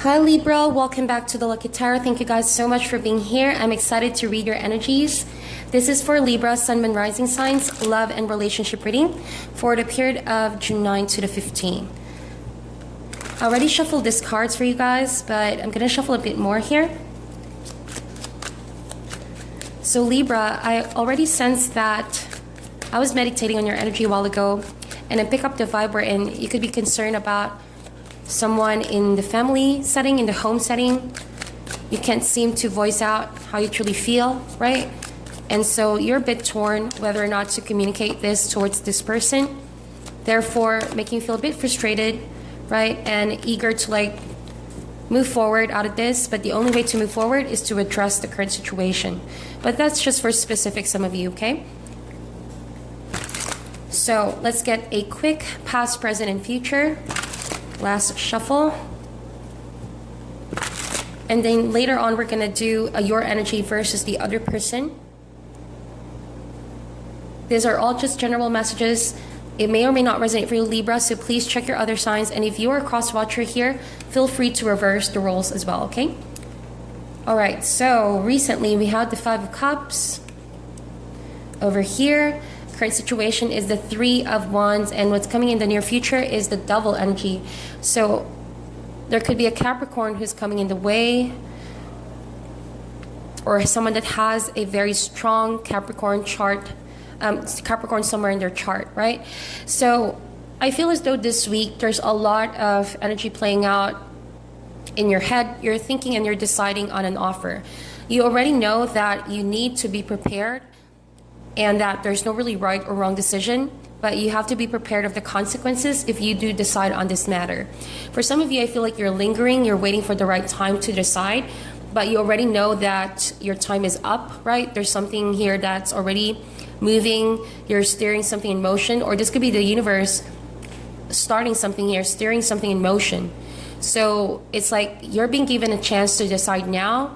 Hi Libra, welcome back to the Lucky Tarot. Thank you guys so much for being here. I'm excited to read your energies. This is for Libra, Sun, Moon, Rising signs, love and relationship reading for the period of June 9 to the 15th. I already shuffled these cards for you guys, but I'm going to shuffle a bit more here. So Libra, I already sensed that I was meditating on your energy a while ago, and I pick up the vibe we're in. You could be concerned about someone in the family setting, in the home setting. You can't seem to voice out how you truly feel, right? And so you're a bit torn whether or not to communicate this towards this person, therefore making you feel a bit frustrated, right? And eager to move forward out of this, but the only way to move forward is to address the current situation. But that's just for specific some of you, okay? So let's get a quick past, present, and future. Last shuffle. And then later on, we're going to do your energy versus the other person. These are all just general messages. It may or may not resonate for you, Libra, so please check your other signs. And if you are a cross-watcher here, feel free to reverse the roles as well, okay? All right, so recently we had the Five of Cups. Over here, current situation is the Three of Wands, and what's coming in the near future is the Devil energy. So there could be a Capricorn who's coming in the way, or someone that has a very strong Capricorn chart, Capricorn somewhere in their chart, right? So I feel as though this week there's a lot of energy playing out in your head. You're thinking and you're deciding on an offer. You already know that you need to be prepared and that there's no really right or wrong decision, but you have to be prepared of the consequences if you do decide on this matter. For some of you, I feel like you're lingering, you're waiting for the right time to decide, but you already know that your time is up, right? There's something here that's already moving, you're steering something in motion, or this could be the universe starting something here, steering something in motion. So it's like you're being given a chance to decide now,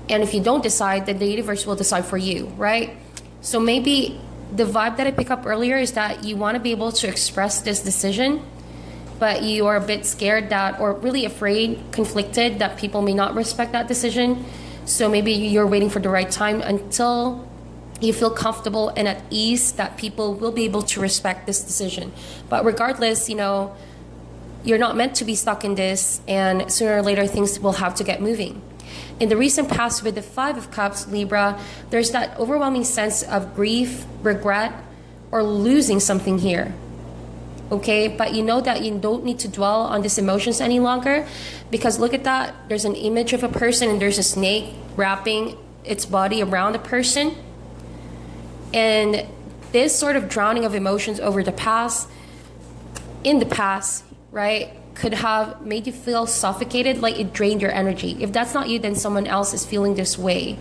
and if you don't decide, then the universe will decide for you, right? So maybe the vibe that I pick up earlier is that you want to be able to express this decision, but you are a bit scared that, or really afraid, conflicted that people may not respect that decision. So maybe you're waiting for the right time until you feel comfortable and at ease that people will be able to respect this decision. But regardless, you're not meant to be stuck in this, and sooner or later things will have to get moving. In the recent past with the Five of Cups, Libra, there's that overwhelming sense of grief, regret, or losing something here. Okay, but you know that you don't need to dwell on these emotions any longer, because look at that. There's an image of a person and there's a snake wrapping its body around the person. And this sort of drowning of emotions over the past, in the past, right, could have made you feel suffocated, like it drained your energy. If that's not you, then someone else is feeling this way.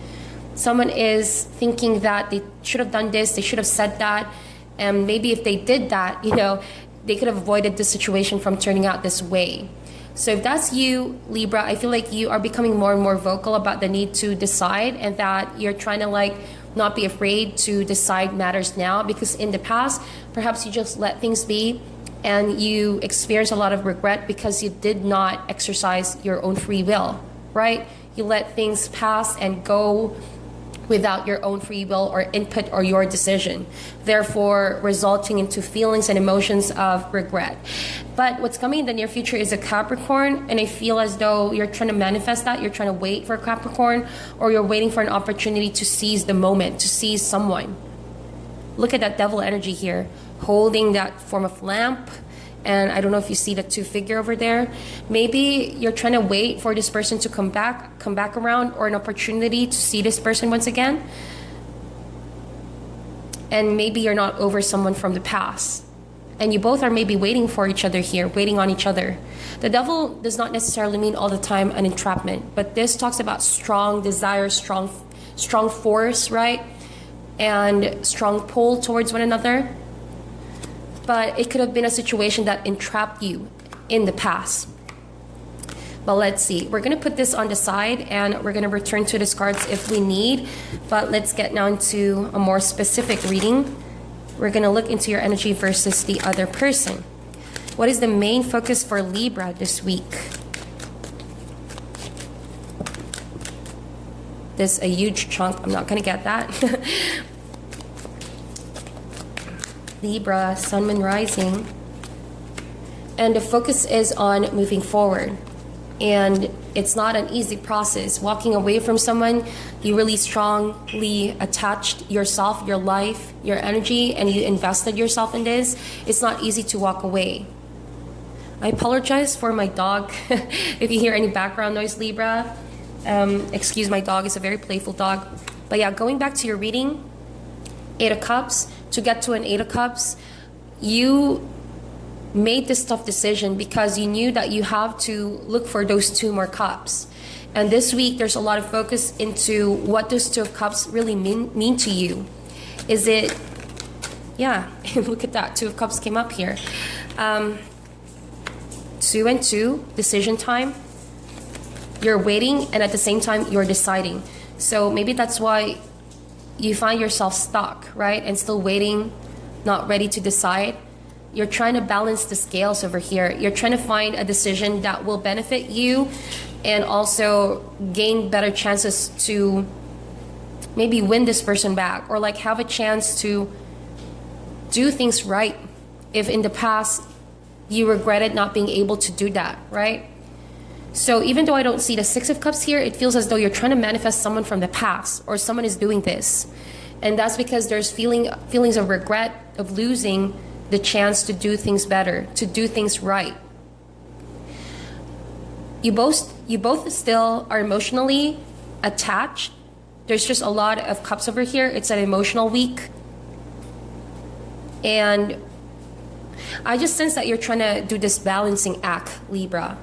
Someone is thinking that they should have done this, they should have said that, and maybe if they did that, they could have avoided the situation from turning out this way. So if that's you, Libra, I feel like you are becoming more and more vocal about the need to decide, and that you're trying to not be afraid to decide matters now, because in the past, perhaps you just let things be and you experience a lot of regret because you did not exercise your own free will, right? You let things pass and go without your own free will or input or your decision, therefore resulting into feelings and emotions of regret. But what's coming in the near future is a Capricorn, and I feel as though you're trying to manifest that. You're trying to wait for a Capricorn, or you're waiting for an opportunity to seize the moment, to seize someone. Look at that Devil energy here, holding that form of lamp. And I don't know if you see the two figure over there. Maybe you're trying to wait for this person to come back around, or an opportunity to see this person once again. And maybe you're not over someone from the past, and you both are maybe waiting for each other here, waiting on each other. The Devil does not necessarily mean all the time an entrapment, but this talks about strong desire, strong force, right? And strong pull towards one another. But it could have been a situation that entrapped you in the past. But let's see. We're going to put this on the side, and we're going to return to these cards if we need. But let's get now into a more specific reading. We're going to look into your energy versus the other person. What is the main focus for Libra this week? this a huge chunk. I'm not gonna get that. Libra, Sun, Moon, Rising. And the focus is on moving forward. And it's not an easy process. Walking away from someone you really strongly attached yourself, your life, your energy, and you invested yourself in this, it's not easy to walk away. I apologize for my dog. If you hear any background noise, Libra, excuse my dog, it's a very playful dog. But yeah, going back to your reading, 8 of Cups, to get to an 8 of Cups, you made this tough decision because you knew that you have to look for those 2 more cups. And this week, there's a lot of focus into what those 2 of Cups really mean to you. Is it, yeah, look at that, 2 of Cups came up here. 2 and 2, decision time. You're waiting, and at the same time, you're deciding. So maybe that's why you find yourself stuck, right? And still waiting, not ready to decide. You're trying to balance the scales over here. You're trying to find a decision that will benefit you and also gain better chances to maybe win this person back, or like have a chance to do things right if in the past you regretted not being able to do that, right? So even though I don't see the 6 of Cups here, it feels as though you're trying to manifest someone from the past, or someone is doing this. And that's because there's feelings of regret of losing the chance to do things better, to do things right. You both still are emotionally attached. There's just a lot of cups over here. It's an emotional week. And I just sense that you're trying to do this balancing act, Libra.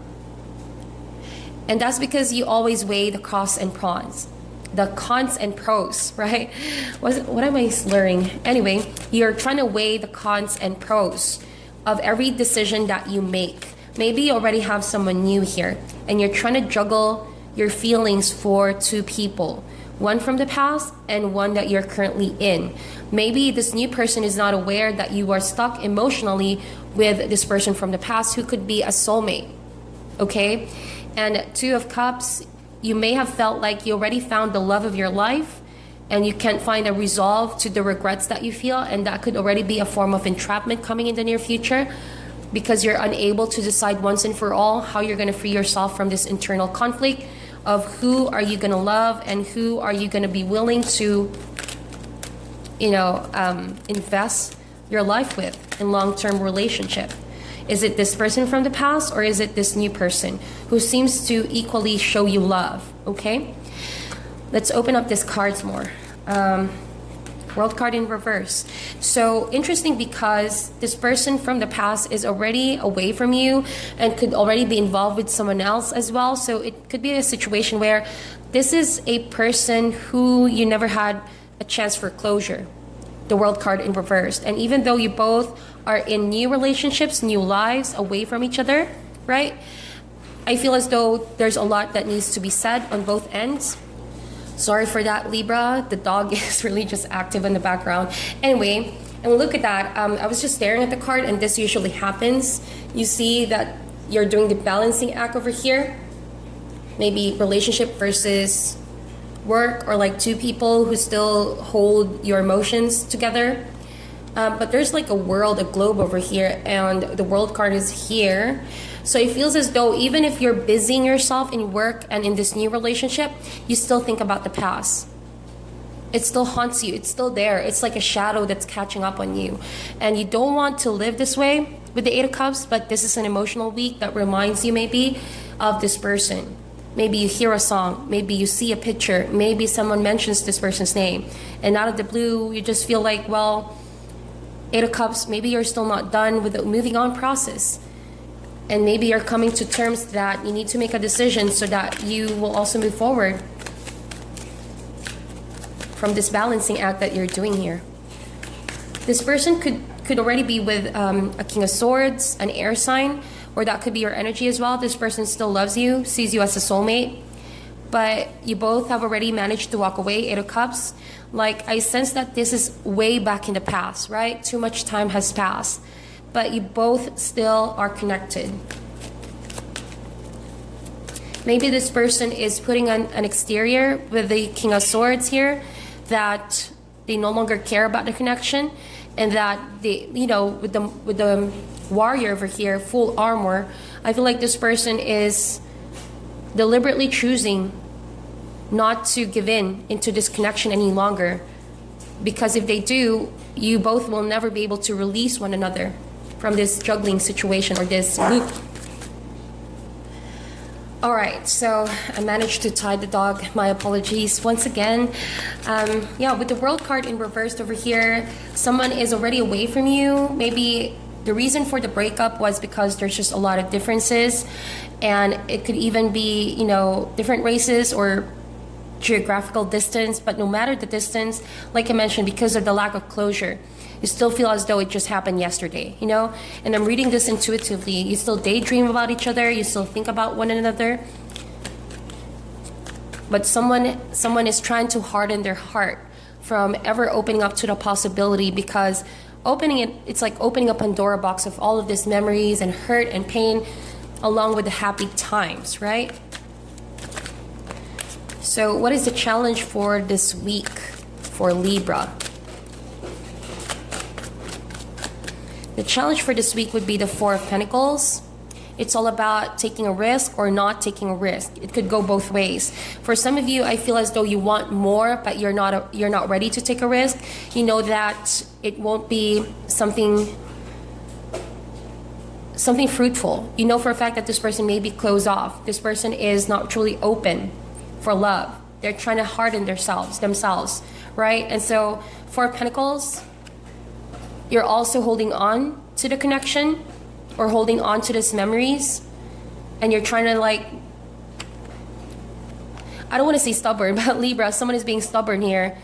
And that's because you always weigh the costs and pros. The cons and pros, right? What am I slurring? Anyway, you're trying to weigh the cons and pros of every decision that you make. Maybe you already have someone new here, and you're trying to juggle your feelings for 2 people. One from the past and one that you're currently in. Maybe this new person is not aware that you are stuck emotionally with this person from the past who could be a soulmate, okay? And 2 of Cups, you may have felt like you already found the love of your life and you can't find a resolve to the regrets that you feel, and that could already be a form of entrapment coming in the near future because you're unable to decide once and for all how you're going to free yourself from this internal conflict of who are you going to love and who are you going to be willing to, invest your life with in long-term relationship. Is it this person from the past, or is it this new person who seems to equally show you love? Okay, let's open up these cards more. World card in reverse. So interesting because this person from the past is already away from you and could already be involved with someone else as well. So it could be a situation where this is a person who you never had a chance for closure. The World card in reverse. And even though you both are in new relationships, new lives, away from each other, right? I feel as though there's a lot that needs to be said on both ends. Sorry for that, Libra. The dog is really just active in the background. Anyway, and look at that. I was just staring at the card, and this usually happens. You see that you're doing the balancing act over here. Maybe relationship versus work, or like 2 people who still hold your emotions together. But there's like a world, a globe over here, and the World card is here. So it feels as though even if you're busying yourself in work and in this new relationship, you still think about the past. It still haunts you. It's still there. It's like a shadow that's catching up on you. And you don't want to live this way with the 8 of Cups, but this is an emotional week that reminds you maybe of this person. Maybe you hear a song, maybe you see a picture, maybe someone mentions this person's name, and out of the blue, you just feel like, well, 8 of Cups, maybe you're still not done with the moving on process. And maybe you're coming to terms that you need to make a decision so that you will also move forward from this balancing act that you're doing here. This person could already be with a King of Swords, an air sign, or that could be your energy as well. This person still loves you, sees you as a soulmate, but you both have already managed to walk away, 8 of Cups. Like, I sense that this is way back in the past, right? Too much time has passed, but you both still are connected. Maybe this person is putting on an exterior with the King of Swords here, that they no longer care about the connection, and that they, you know, with the warrior over here, full armor, I feel like this person is deliberately choosing not to give in into this connection any longer. Because if they do, you both will never be able to release one another from this juggling situation or this loop. All right, so I managed to tie the dog. My apologies once again. Yeah, with the World card in reversed over here, someone is already away from you. Maybe the reason for the breakup was because there's just a lot of differences, and it could even be, you know, different races or geographical distance. But no matter the distance, like I mentioned, because of the lack of closure, you still feel as though it just happened yesterday, you know? And I'm reading this intuitively. You still daydream about each other. You still think about one another. But someone is trying to harden their heart from ever opening up to the possibility, because opening it, it's like opening a Pandora box of all of these memories and hurt and pain, along with the happy times, right? So what is the challenge for this week for Libra? The challenge for this week would be the Four of Pentacles. It's all about taking a risk or not taking a risk. It could go both ways. For some of you, I feel as though you want more, but you're not ready to take a risk. You know that it won't be something fruitful. You know for a fact that this person may be closed off. This person is not truly open for love. They're trying to harden themselves, right? And so, Four of Pentacles, you're also holding on to the connection or holding on to these memories, and you're trying to, like, I don't want to say stubborn, but Libra, someone is being stubborn here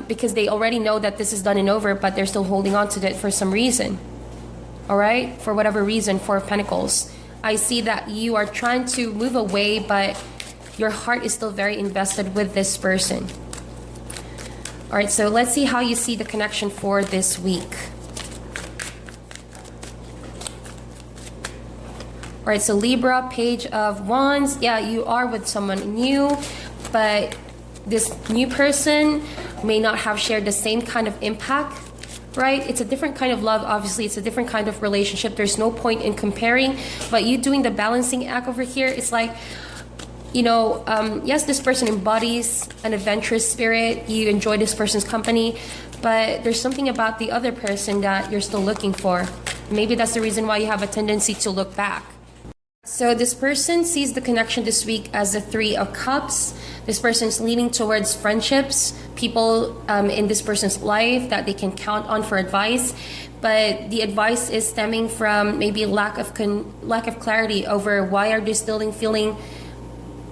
because they already know that this is done and over, but they're still holding on to it for some reason. All right? For whatever reason, Four of Pentacles. I see that you are trying to move away, but your heart is still very invested with this person. All right, so let's see how you see the connection for this week. All right, so Libra, Page of Wands. Yeah, you are with someone new, but this new person may not have shared the same kind of impact, right? It's a different kind of love. Obviously, it's a different kind of relationship. There's no point in comparing, but you doing the balancing act over here, it's like, you know, yes, this person embodies an adventurous spirit. You enjoy this person's company, but there's something about the other person that you're still looking for. Maybe that's the reason why you have a tendency to look back. So this person sees the connection this week as the Three of Cups. This person's leaning towards friendships, people in this person's life that they can count on for advice. But the advice is stemming from maybe lack of clarity over why are they still feeling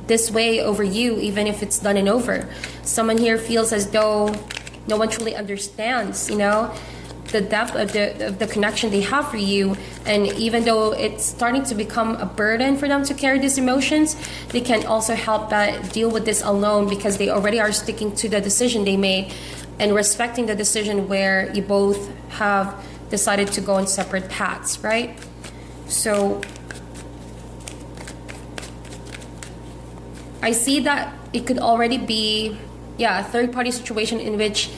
this way over you, even if it's done and over. Someone here feels as though no one truly understands, you know, the depth of the connection they have for you. And even though it's starting to become a burden for them to carry these emotions, they can also help that deal with this alone, because they already are sticking to the decision they made and respecting the decision where you both have decided to go on separate paths, right? So I see that it could already be, yeah, a third-party situation in which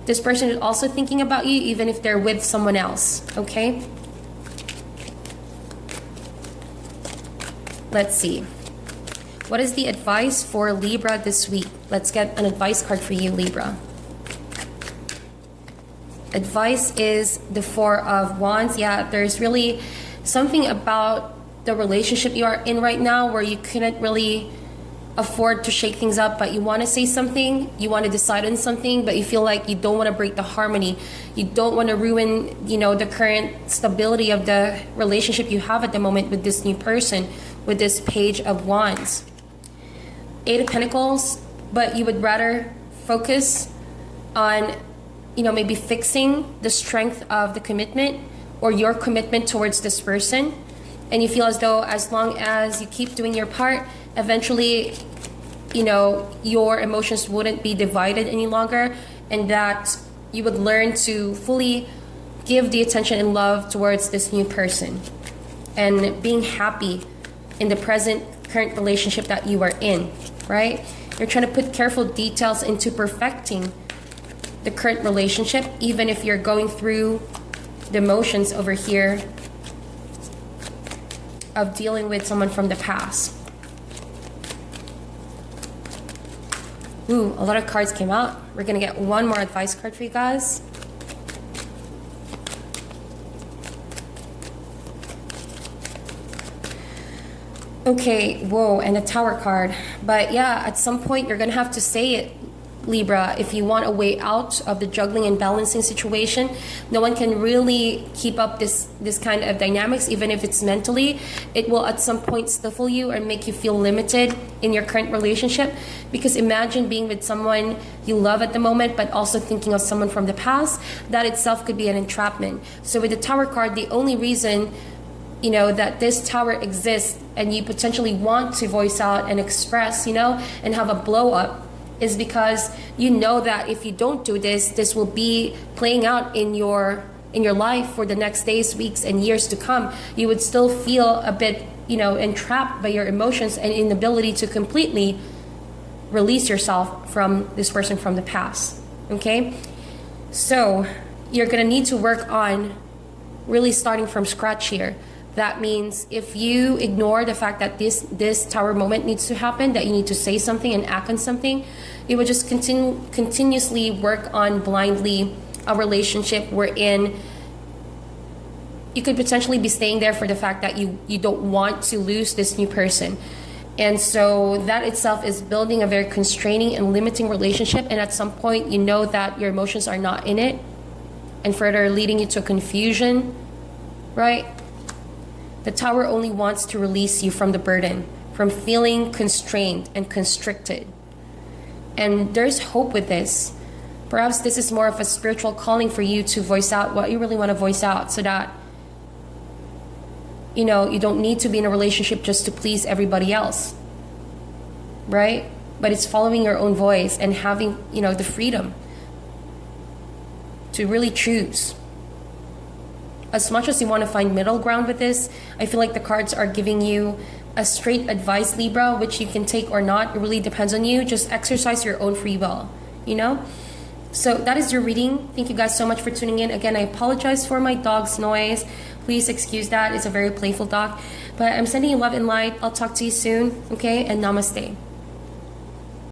this person is also thinking about you, even if they're with someone else, okay? Let's see. What is the advice for Libra this week? Let's get an advice card for you, Libra. Advice is the Four of Wands. Yeah, there's really something about the relationship you are in right now where you couldn't really afford to shake things up, but you want to say something, you want to decide on something, but you feel like you don't want to break the harmony. You don't want to ruin, you know, the current stability of the relationship you have at the moment with this new person, with this Page of Wands. Eight of Pentacles, but you would rather focus on, you know, maybe fixing the strength of the commitment or your commitment towards this person. And you feel as though as long as you keep doing your part, eventually, you know, your emotions wouldn't be divided any longer, and that you would learn to fully give the attention and love towards this new person and being happy in the present current relationship that you are in, right? You're trying to put careful details into perfecting the current relationship, even if you're going through the emotions over here of dealing with someone from the past. Ooh, a lot of cards came out. We're gonna get one more advice card for you guys. Okay, whoa, and a Tower card. But yeah, at some point you're gonna have to say it, Libra, if you want a way out of the juggling and balancing situation. No one can really keep up this kind of dynamics, even if it's mentally. It will at some point stifle you or make you feel limited in your current relationship. Because imagine being with someone you love at the moment, but also thinking of someone from the past. That itself could be an entrapment. So with the Tower card, the only reason that this Tower exists and you potentially want to voice out and express, and have a blow up, is because you know that if you don't do this, this will be playing out in your life for the next days, weeks, and years to come. You would still feel a bit, entrapped by your emotions and inability to completely release yourself from this person from the past. Okay? So you're gonna need to work on really starting from scratch here. That means if you ignore the fact that this Tower moment needs to happen, that you need to say something and act on something, you would just continuously work on blindly a relationship wherein you could potentially be staying there for the fact that you don't want to lose this new person. And so that itself is building a very constraining and limiting relationship. And at some point, you know that your emotions are not in it, and further leading you to confusion, right? The Tower only wants to release you from the burden, from feeling constrained and constricted. And there's hope with this. Perhaps this is more of a spiritual calling for you to voice out what you really want to voice out, so that, you don't need to be in a relationship just to please everybody else, right? But it's following your own voice and having, the freedom to really choose. As much as you want to find middle ground with this, I feel like the cards are giving you a straight advice, Libra, which you can take or not. It really depends on you. Just exercise your own free will, So that is your reading. Thank you guys so much for tuning in. Again, I apologize for my dog's noise. Please excuse that. It's a very playful dog. But I'm sending you love and light. I'll talk to you soon, okay? And namaste.